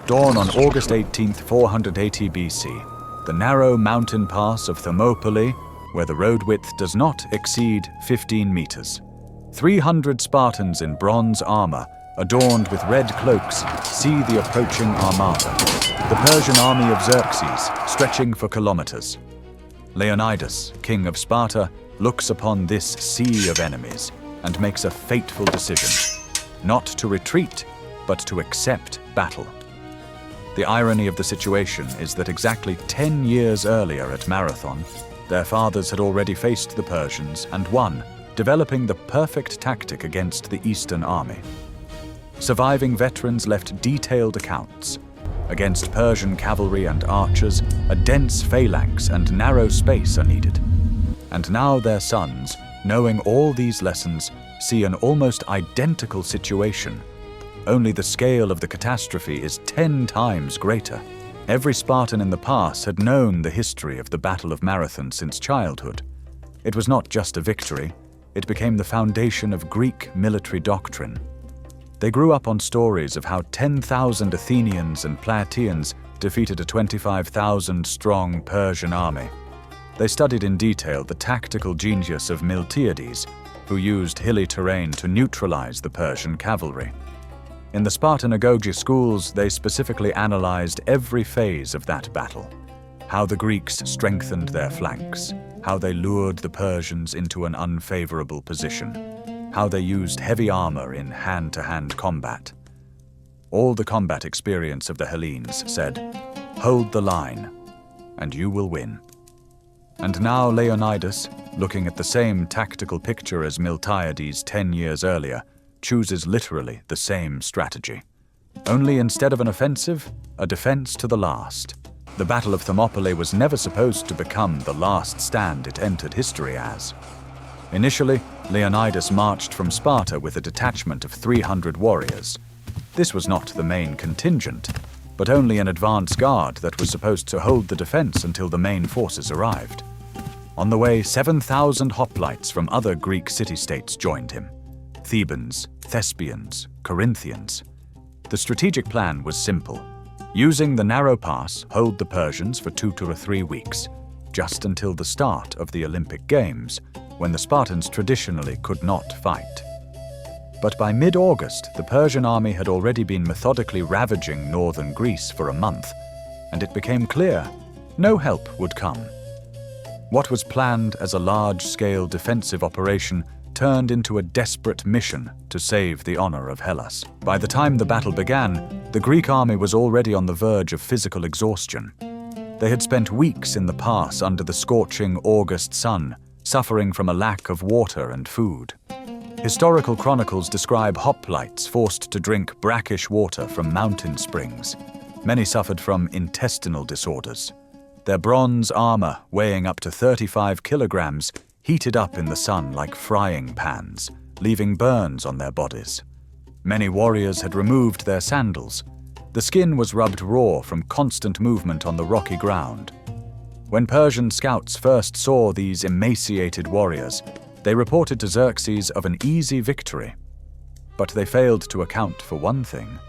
Dawn on August 18, 480 BC. The narrow mountain pass of Thermopylae, where the road width does not exceed 15 meters. 300 Spartans in bronze armor, adorned with red cloaks, see the approaching armada. The Persian army of Xerxes, stretching for kilometers. Leonidas, king of Sparta, looks upon this sea of enemies and makes a fateful decision, not to retreat, but to accept battle. The irony of the situation is that exactly 10 years earlier at Marathon, their fathers had already faced the Persians and won, developing the perfect tactic against the Eastern army. Surviving veterans left detailed accounts. Against Persian cavalry and archers, a dense phalanx and narrow space are needed. And now their sons, knowing all these lessons, see an almost identical situation. Only the scale of the catastrophe is 10 times greater. Every Spartan in the pass had known the history of the Battle of Marathon since childhood. It was not just a victory, it became the foundation of Greek military doctrine. They grew up on stories of how 10,000 Athenians and Plataeans defeated a 25,000-strong Persian army. They studied in detail the tactical genius of Miltiades, who used hilly terrain to neutralize the Persian cavalry. In the Spartan Agoge schools, they specifically analyzed every phase of that battle. How the Greeks strengthened their flanks, how they lured the Persians into an unfavorable position, how they used heavy armor in hand-to-hand combat. All the combat experience of the Hellenes said, "Hold the line, and you will win." And now Leonidas, looking at the same tactical picture as Miltiades 10 years earlier, chooses literally the same strategy. Only instead of an offensive, a defense to the last. The Battle of Thermopylae was never supposed to become the last stand it entered history as. Initially, Leonidas marched from Sparta with a detachment of 300 warriors. This was not the main contingent, but only an advance guard that was supposed to hold the defense until the main forces arrived. On the way, 7,000 hoplites from other Greek city-states joined him. Thebans, Thespians, Corinthians. The strategic plan was simple. Using the narrow pass, hold the Persians for 2 to 3 weeks, just until the start of the Olympic Games, when the Spartans traditionally could not fight. But by mid-August, the Persian army had already been methodically ravaging northern Greece for a month, and it became clear no help would come. What was planned as a large-scale defensive operation turned into a desperate mission to save the honor of Hellas. By the time the battle began, the Greek army was already on the verge of physical exhaustion. They had spent weeks in the pass under the scorching August sun, suffering from a lack of water and food. Historical chronicles describe hoplites forced to drink brackish water from mountain springs. Many suffered from intestinal disorders. Their bronze armor, weighing up to 35 kilograms, heated up in the sun like frying pans, leaving burns on their bodies. Many warriors had removed their sandals. The skin was rubbed raw from constant movement on the rocky ground. When Persian scouts first saw these emaciated warriors, they reported to Xerxes of an easy victory. But they failed to account for one thing.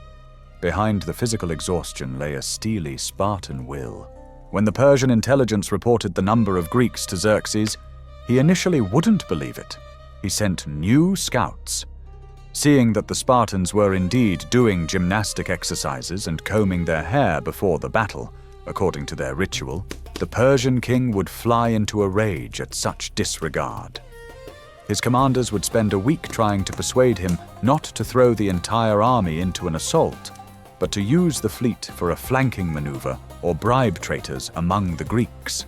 Behind the physical exhaustion lay a steely Spartan will. When the Persian intelligence reported the number of Greeks to Xerxes, he initially wouldn't believe it. He sent new scouts. Seeing that the Spartans were indeed doing gymnastic exercises and combing their hair before the battle, according to their ritual, the Persian king would fly into a rage at such disregard. His commanders would spend a week trying to persuade him not to throw the entire army into an assault, but to use the fleet for a flanking maneuver or bribe traitors among the Greeks.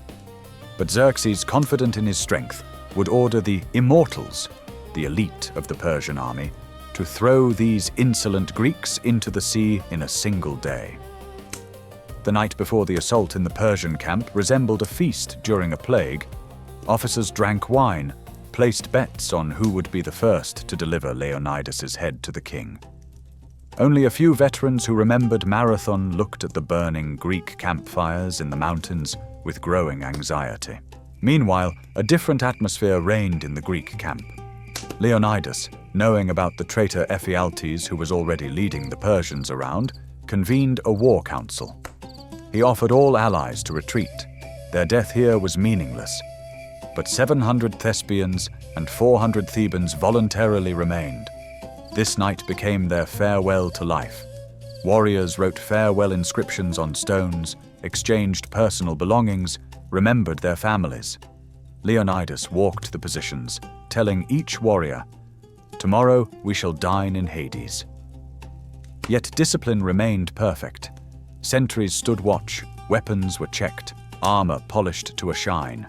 But Xerxes, confident in his strength, would order the Immortals, the elite of the Persian army, to throw these insolent Greeks into the sea in a single day. The night before the assault in the Persian camp resembled a feast during a plague. Officers drank wine, placed bets on who would be the first to deliver Leonidas's head to the king. Only a few veterans who remembered Marathon looked at the burning Greek campfires in the mountains with growing anxiety. Meanwhile, a different atmosphere reigned in the Greek camp. Leonidas, knowing about the traitor Ephialtes who was already leading the Persians around, convened a war council. He offered all allies to retreat. Their death here was meaningless. But 700 Thespians and 400 Thebans voluntarily remained. This night became their farewell to life. Warriors wrote farewell inscriptions on stones, exchanged personal belongings, remembered their families. Leonidas walked the positions, telling each warrior, "Tomorrow we shall dine in Hades." Yet discipline remained perfect. Sentries stood watch, weapons were checked, armor polished to a shine.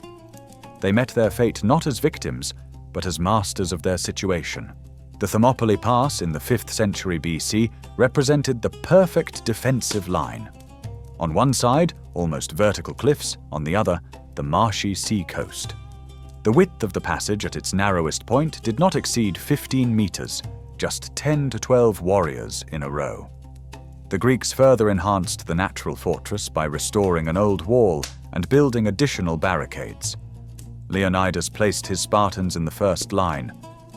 They met their fate not as victims, but as masters of their situation. The Thermopylae Pass in the 5th century BC represented the perfect defensive line. On one side, almost vertical cliffs, on the other, the marshy sea coast. The width of the passage at its narrowest point did not exceed 15 meters, just 10 to 12 warriors in a row. The Greeks further enhanced the natural fortress by restoring an old wall and building additional barricades. Leonidas placed his Spartans in the first line.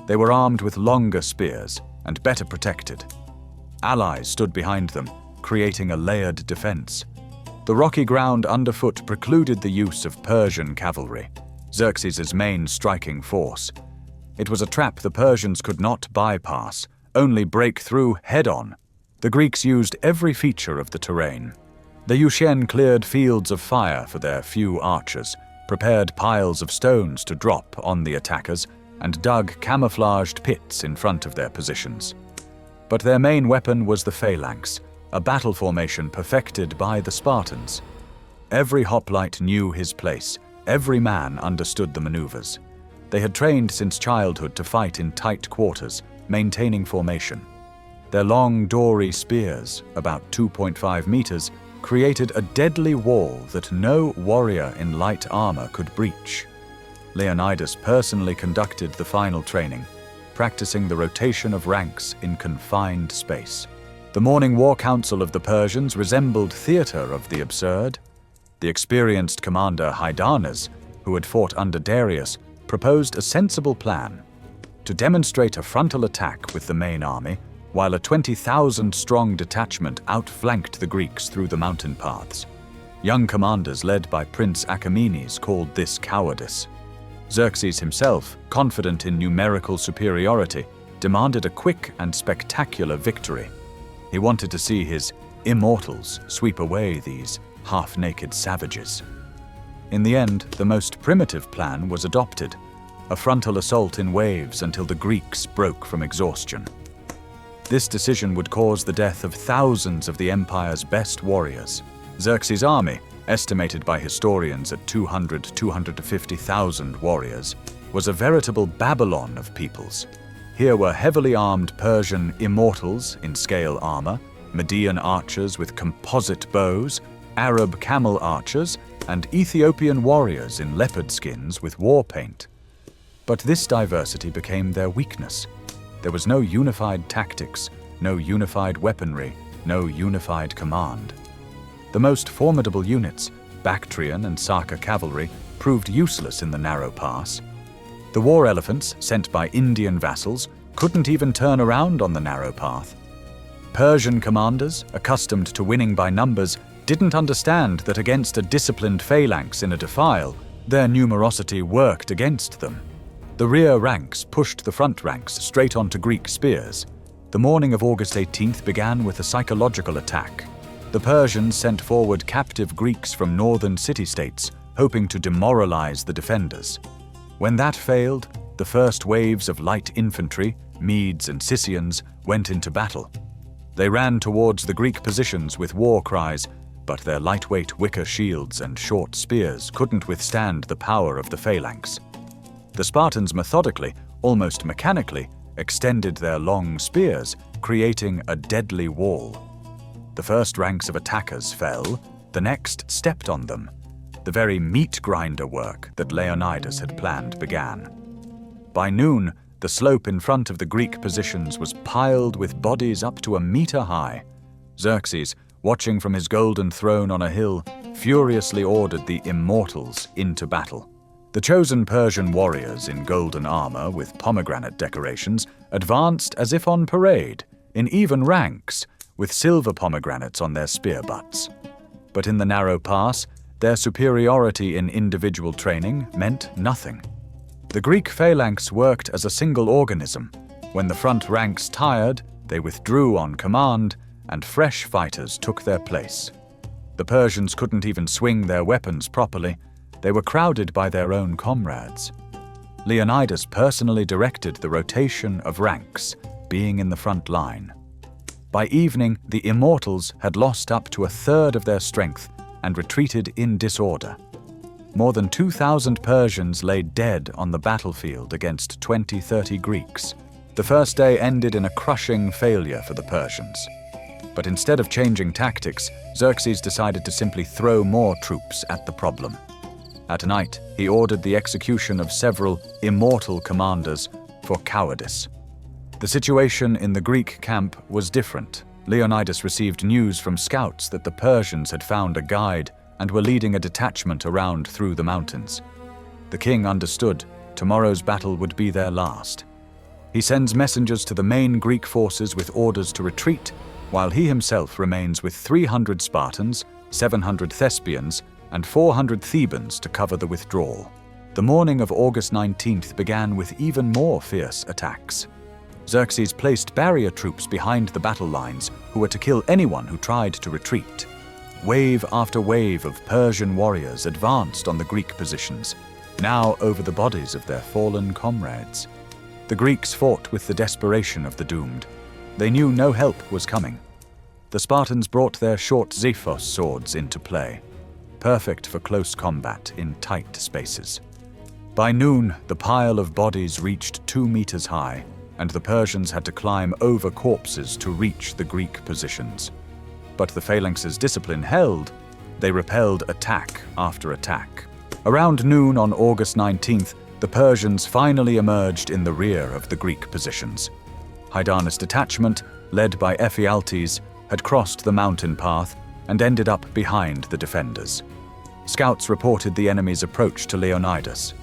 They were armed with longer spears and better protected. Allies stood behind them, creating a layered defense. The rocky ground underfoot precluded the use of Persian cavalry, Xerxes' main striking force. It was a trap the Persians could not bypass, only break through head-on. The Greeks used every feature of the terrain. The Euxine cleared fields of fire for their few archers, prepared piles of stones to drop on the attackers, and dug camouflaged pits in front of their positions. But their main weapon was the phalanx, a battle formation perfected by the Spartans. Every hoplite knew his place, every man understood the maneuvers. They had trained since childhood to fight in tight quarters, maintaining formation. Their long, dory spears, about 2.5 meters, created a deadly wall that no warrior in light armor could breach. Leonidas personally conducted the final training, practicing the rotation of ranks in confined space. The morning war council of the Persians resembled theater of the absurd. The experienced commander Hydarnes, who had fought under Darius, proposed a sensible plan: to demonstrate a frontal attack with the main army, while a 20,000-strong detachment outflanked the Greeks through the mountain paths. Young commanders led by Prince Achaemenes called this cowardice. Xerxes himself, confident in numerical superiority, demanded a quick and spectacular victory. He wanted to see his Immortals sweep away these half-naked savages. In the end, the most primitive plan was adopted: a frontal assault in waves until the Greeks broke from exhaustion. This decision would cause the death of thousands of the empire's best warriors. Xerxes' army, estimated by historians at 200,000–250,000 warriors, was a veritable Babylon of peoples. Here were heavily armed Persian Immortals in scale armor, Median archers with composite bows, Arab camel archers, and Ethiopian warriors in leopard skins with war paint. But this diversity became their weakness. There was no unified tactics, no unified weaponry, no unified command. The most formidable units, Bactrian and Saka cavalry, proved useless in the narrow pass. The war elephants, sent by Indian vassals, couldn't even turn around on the narrow path. Persian commanders, accustomed to winning by numbers, didn't understand that against a disciplined phalanx in a defile, their numerosity worked against them. The rear ranks pushed the front ranks straight onto Greek spears. The morning of August 18th began with a psychological attack. The Persians sent forward captive Greeks from northern city-states, hoping to demoralize the defenders. When that failed, the first waves of light infantry, Medes and Scythians, went into battle. They ran towards the Greek positions with war cries, but their lightweight wicker shields and short spears couldn't withstand the power of the phalanx. The Spartans methodically, almost mechanically, extended their long spears, creating a deadly wall. The first ranks of attackers fell, the next stepped on them. The very meat grinder work that Leonidas had planned began. By noon, the slope in front of the Greek positions was piled with bodies up to a meter high. Xerxes, watching from his golden throne on a hill, furiously ordered the Immortals into battle. The chosen Persian warriors in golden armor with pomegranate decorations advanced as if on parade, in even ranks, with silver pomegranates on their spear butts. But in the narrow pass, their superiority in individual training meant nothing. The Greek phalanx worked as a single organism. When the front ranks tired, they withdrew on command, and fresh fighters took their place. The Persians couldn't even swing their weapons properly. They were crowded by their own comrades. Leonidas personally directed the rotation of ranks, being in the front line. By evening, the Immortals had lost up to a third of their strength and retreated in disorder. More than 2,000 Persians lay dead on the battlefield against 20-30 Greeks. The first day ended in a crushing failure for the Persians. But instead of changing tactics, Xerxes decided to simply throw more troops at the problem. At night, he ordered the execution of several immortal commanders for cowardice. The situation in the Greek camp was different. Leonidas received news from scouts that the Persians had found a guide and were leading a detachment around through the mountains. The king understood tomorrow's battle would be their last. He sends messengers to the main Greek forces with orders to retreat, while he himself remains with 300 Spartans, 700 Thespians, and 400 Thebans to cover the withdrawal. The morning of August 19th began with even more fierce attacks. Xerxes placed barrier troops behind the battle lines who were to kill anyone who tried to retreat. Wave after wave of Persian warriors advanced on the Greek positions, now over the bodies of their fallen comrades. The Greeks fought with the desperation of the doomed. They knew no help was coming. The Spartans brought their short Xephos swords into play, perfect for close combat in tight spaces. By noon, the pile of bodies reached 2 meters high, and the Persians had to climb over corpses to reach the Greek positions. But the phalanx's discipline held. They repelled attack after attack. Around noon on August 19th, the Persians finally emerged in the rear of the Greek positions. Hydarnes' detachment, led by Ephialtes, had crossed the mountain path and ended up behind the defenders. Scouts reported the enemy's approach to Leonidas.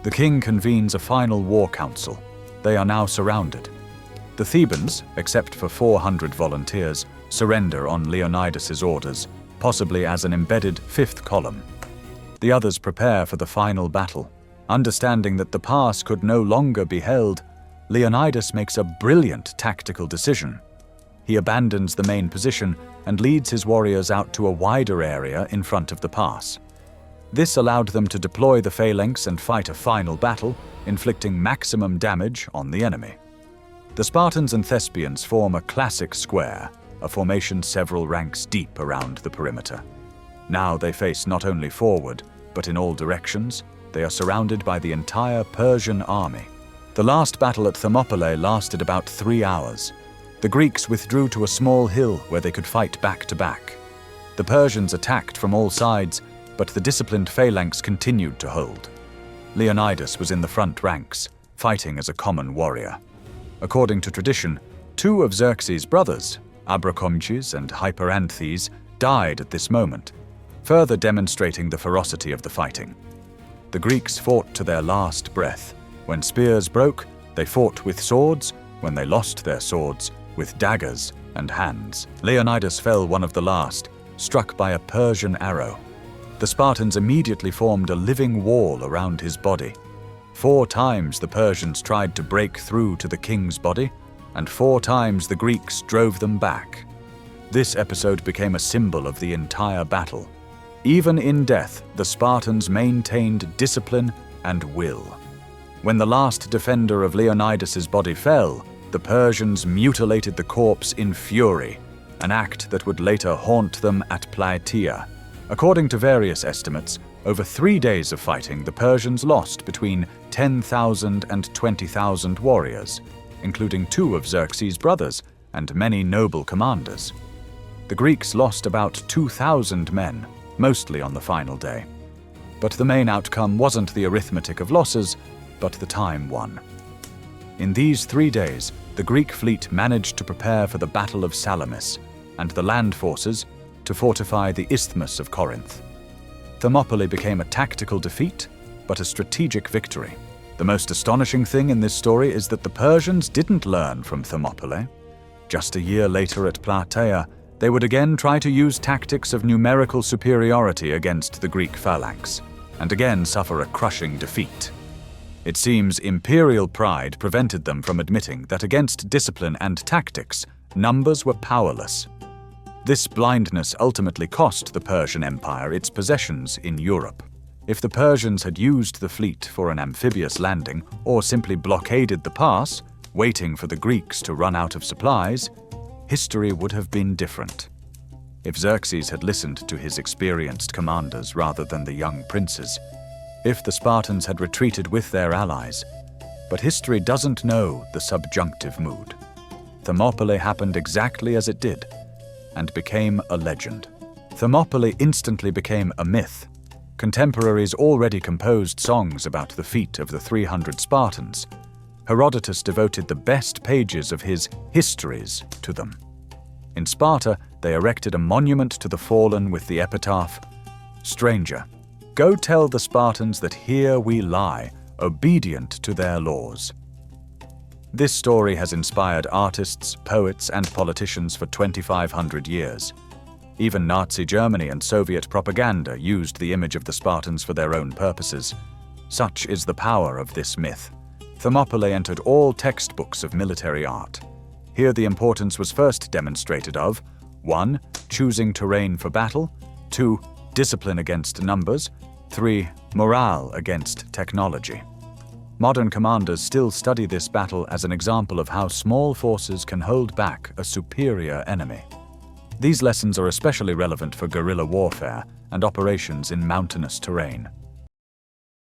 The king convenes a final war council. They are now surrounded. The Thebans, except for 400 volunteers, surrender on Leonidas' orders, possibly as an embedded fifth column. The others prepare for the final battle. Understanding that the pass could no longer be held, Leonidas makes a brilliant tactical decision. He abandons the main position and leads his warriors out to a wider area in front of the pass. This allowed them to deploy the phalanx and fight a final battle, inflicting maximum damage on the enemy. The Spartans and Thespians form a classic square, a formation several ranks deep around the perimeter. Now they face not only forward, but in all directions. They are surrounded by the entire Persian army. The last battle at Thermopylae lasted about 3 hours. The Greeks withdrew to a small hill where they could fight back to back. The Persians attacked from all sides, but the disciplined phalanx continued to hold. Leonidas was in the front ranks, fighting as a common warrior. According to tradition, 2 of Xerxes' brothers, Abracomches and Hyperanthes, died at this moment, further demonstrating the ferocity of the fighting. The Greeks fought to their last breath. When spears broke, they fought with swords. When they lost their swords, with daggers and hands. Leonidas fell one of the last, struck by a Persian arrow. The Spartans immediately formed a living wall around his body. 4 times the Persians tried to break through to the king's body, and 4 times the Greeks drove them back. This episode became a symbol of the entire battle. Even in death, the Spartans maintained discipline and will. When the last defender of Leonidas' body fell, the Persians mutilated the corpse in fury, an act that would later haunt them at Plataea. According to various estimates, over 3 days of fighting, the Persians lost between 10,000 and 20,000 warriors, including 2 of Xerxes' brothers and many noble commanders. The Greeks lost about 2,000 men, mostly on the final day. But the main outcome wasn't the arithmetic of losses, but the time won. In these 3 days, the Greek fleet managed to prepare for the Battle of Salamis, and the land forces to fortify the Isthmus of Corinth. Thermopylae became a tactical defeat, but a strategic victory. The most astonishing thing in this story is that the Persians didn't learn from Thermopylae. Just a year later at Plataea, they would again try to use tactics of numerical superiority against the Greek phalanx, and again suffer a crushing defeat. It seems imperial pride prevented them from admitting that against discipline and tactics, numbers were powerless. This blindness ultimately cost the Persian Empire its possessions in Europe. If the Persians had used the fleet for an amphibious landing or simply blockaded the pass, waiting for the Greeks to run out of supplies, history would have been different. If Xerxes had listened to his experienced commanders rather than the young princes, if the Spartans had retreated with their allies. But history doesn't know the subjunctive mood. Thermopylae happened exactly as it did, and became a legend. Thermopylae instantly became a myth. Contemporaries already composed songs about the feat of the 300 Spartans. Herodotus devoted the best pages of his histories to them. In Sparta, they erected a monument to the fallen with the epitaph, "Stranger, go tell the Spartans that here we lie, obedient to their laws." This story has inspired artists, poets, and politicians for 2,500 years. Even Nazi Germany and Soviet propaganda used the image of the Spartans for their own purposes. Such is the power of this myth. Thermopylae entered all textbooks of military art. Here the importance was first demonstrated of 1. Choosing terrain for battle, 2. Discipline against numbers, 3. Morale against technology. Modern commanders still study this battle as an example of how small forces can hold back a superior enemy. These lessons are especially relevant for guerrilla warfare and operations in mountainous terrain.